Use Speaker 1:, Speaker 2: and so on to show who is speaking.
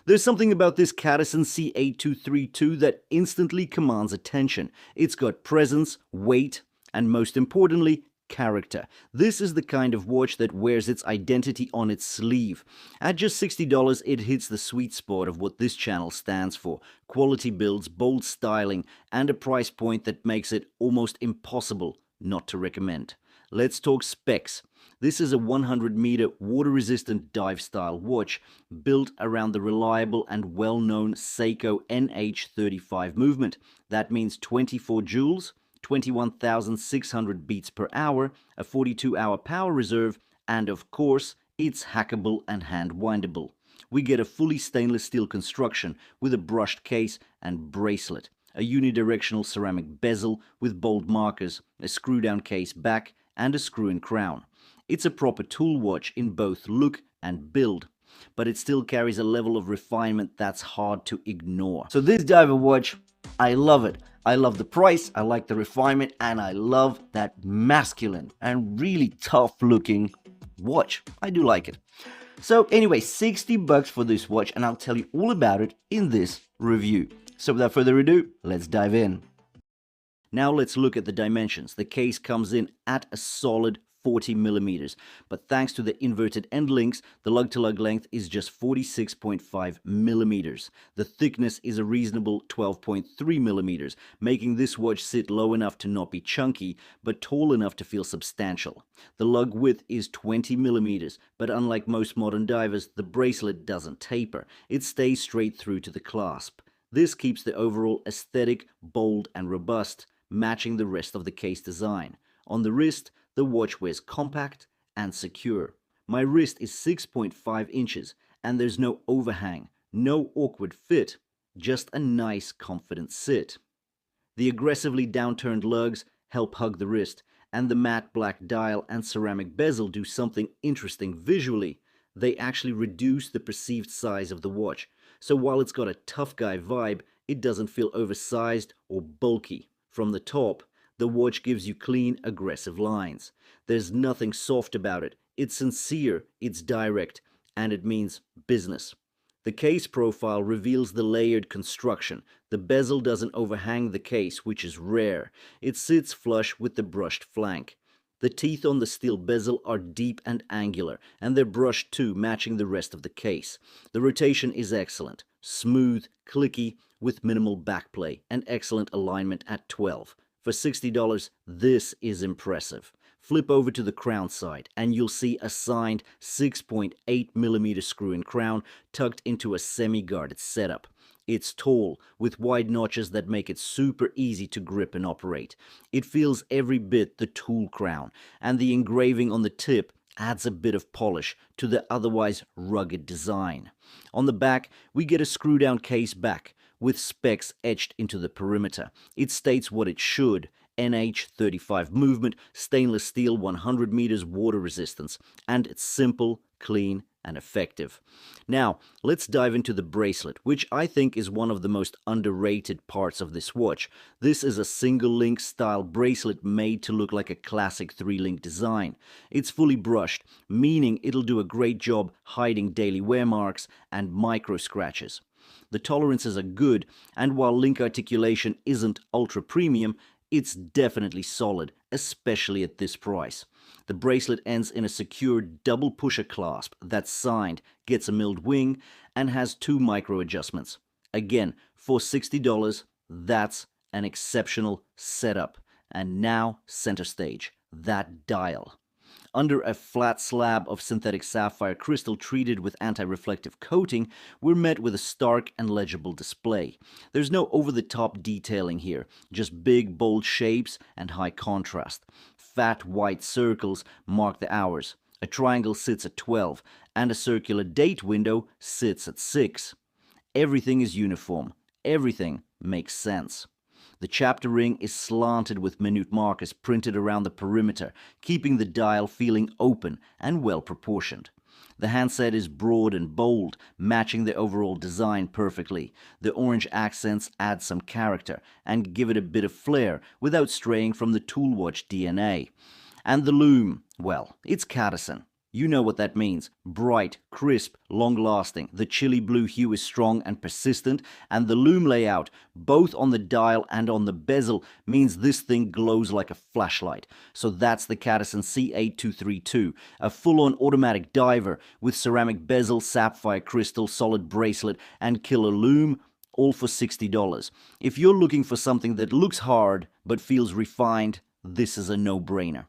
Speaker 1: There's something about this Cadisen C8232 that instantly commands attention. It's got presence, weight, and most importantly, character. This is the kind of watch that wears its identity on its sleeve. At just $60, it hits the sweet spot of what this channel stands for. Quality builds, bold styling, and a price point that makes it almost impossible not to recommend. Let's talk specs. This is a 100-meter water-resistant dive-style watch built around the reliable and well-known Seiko NH35 movement. That means 24 joules, 21,600 beats per hour, a 42-hour power reserve, and of course, it's hackable and hand-windable. We get a fully stainless steel construction with a brushed case and bracelet, a unidirectional ceramic bezel with bold markers, a screw-down case back, and a screw-in crown. It's a proper tool watch in both look and build, but it still carries a level of refinement that's hard to ignore. So this diver watch, I love it. I love the price, I like the refinement, and I love that masculine and really tough looking watch. I do like it. So anyway, $60 for this watch, and I'll tell you all about it in this review. So without further ado, let's dive in. Now let's look at the dimensions. The case comes in at a solid 40 millimeters, but thanks to the inverted end links, the lug-to-lug length is just 46.5 millimeters. The thickness is a reasonable 12.3 millimeters, making this watch sit low enough to not be chunky, but tall enough to feel substantial. The lug width is 20 millimeters, but unlike most modern divers, the bracelet doesn't taper. It stays straight through to the clasp. This keeps the overall aesthetic bold and robust, matching the rest of the case design. On the wrist, the watch wears compact and secure. My wrist is 6.5 inches and there's no overhang, no awkward fit, just a nice confident sit. The aggressively downturned lugs help hug the wrist, and the matte black dial and ceramic bezel do something interesting visually. They actually reduce the perceived size of the watch, so while it's got a tough guy vibe, it doesn't feel oversized or bulky. From the top, the watch gives you clean, aggressive lines. There's nothing soft about it. It's sincere, it's direct, and it means business. The case profile reveals the layered construction. The bezel doesn't overhang the case, which is rare. It sits flush with the brushed flank. The teeth on the steel bezel are deep and angular, and they're brushed too, matching the rest of the case. The rotation is excellent, smooth, clicky, with minimal backplay, and excellent alignment at 12. For $60, this is impressive. Flip over to the crown side and you'll see a signed 6.8 millimeter screw-in crown tucked into a semi-guarded setup. It's tall, with wide notches that make it super easy to grip and operate. It feels every bit the tool crown, and the engraving on the tip adds a bit of polish to the otherwise rugged design. On the back, we get a screw-down case back, with specs etched into the perimeter. It states what it should: NH35 movement, stainless steel, 100 meters water resistance, and it's simple, clean, and effective. Now, let's dive into the bracelet, which I think is one of the most underrated parts of this watch. This is a single-link style bracelet made to look like a classic 3-link design. It's fully brushed, meaning it'll do a great job hiding daily wear marks and micro scratches. The tolerances are good, and while link articulation isn't ultra premium, it's definitely solid, especially at this price. The bracelet ends in a secure double pusher clasp that's signed, gets a milled wing, and has 2 micro adjustments. Again, for $60, that's an exceptional setup. And now, center stage, that dial. Under a flat slab of synthetic sapphire crystal treated with anti-reflective coating, we're met with a stark and legible display. There's no over-the-top detailing here, just big, bold shapes and high contrast. Fat white circles mark the hours. A triangle sits at 12, and a circular date window sits at 6. Everything is uniform. Everything makes sense. The chapter ring is slanted with minute markers printed around the perimeter, keeping the dial feeling open and well proportioned. The handset is broad and bold, matching the overall design perfectly. The orange accents add some character and give it a bit of flair without straying from the toolwatch DNA. And the lume, well, it's Cadisen. You know what that means. Bright, crisp, long-lasting. The chili blue hue is strong and persistent, and the lume layout, both on the dial and on the bezel, means this thing glows like a flashlight. So that's the Cadisen C8232, a full-on automatic diver with ceramic bezel, sapphire crystal, solid bracelet, and killer lume, all for $60. If you're looking for something that looks hard but feels refined, this is a no-brainer.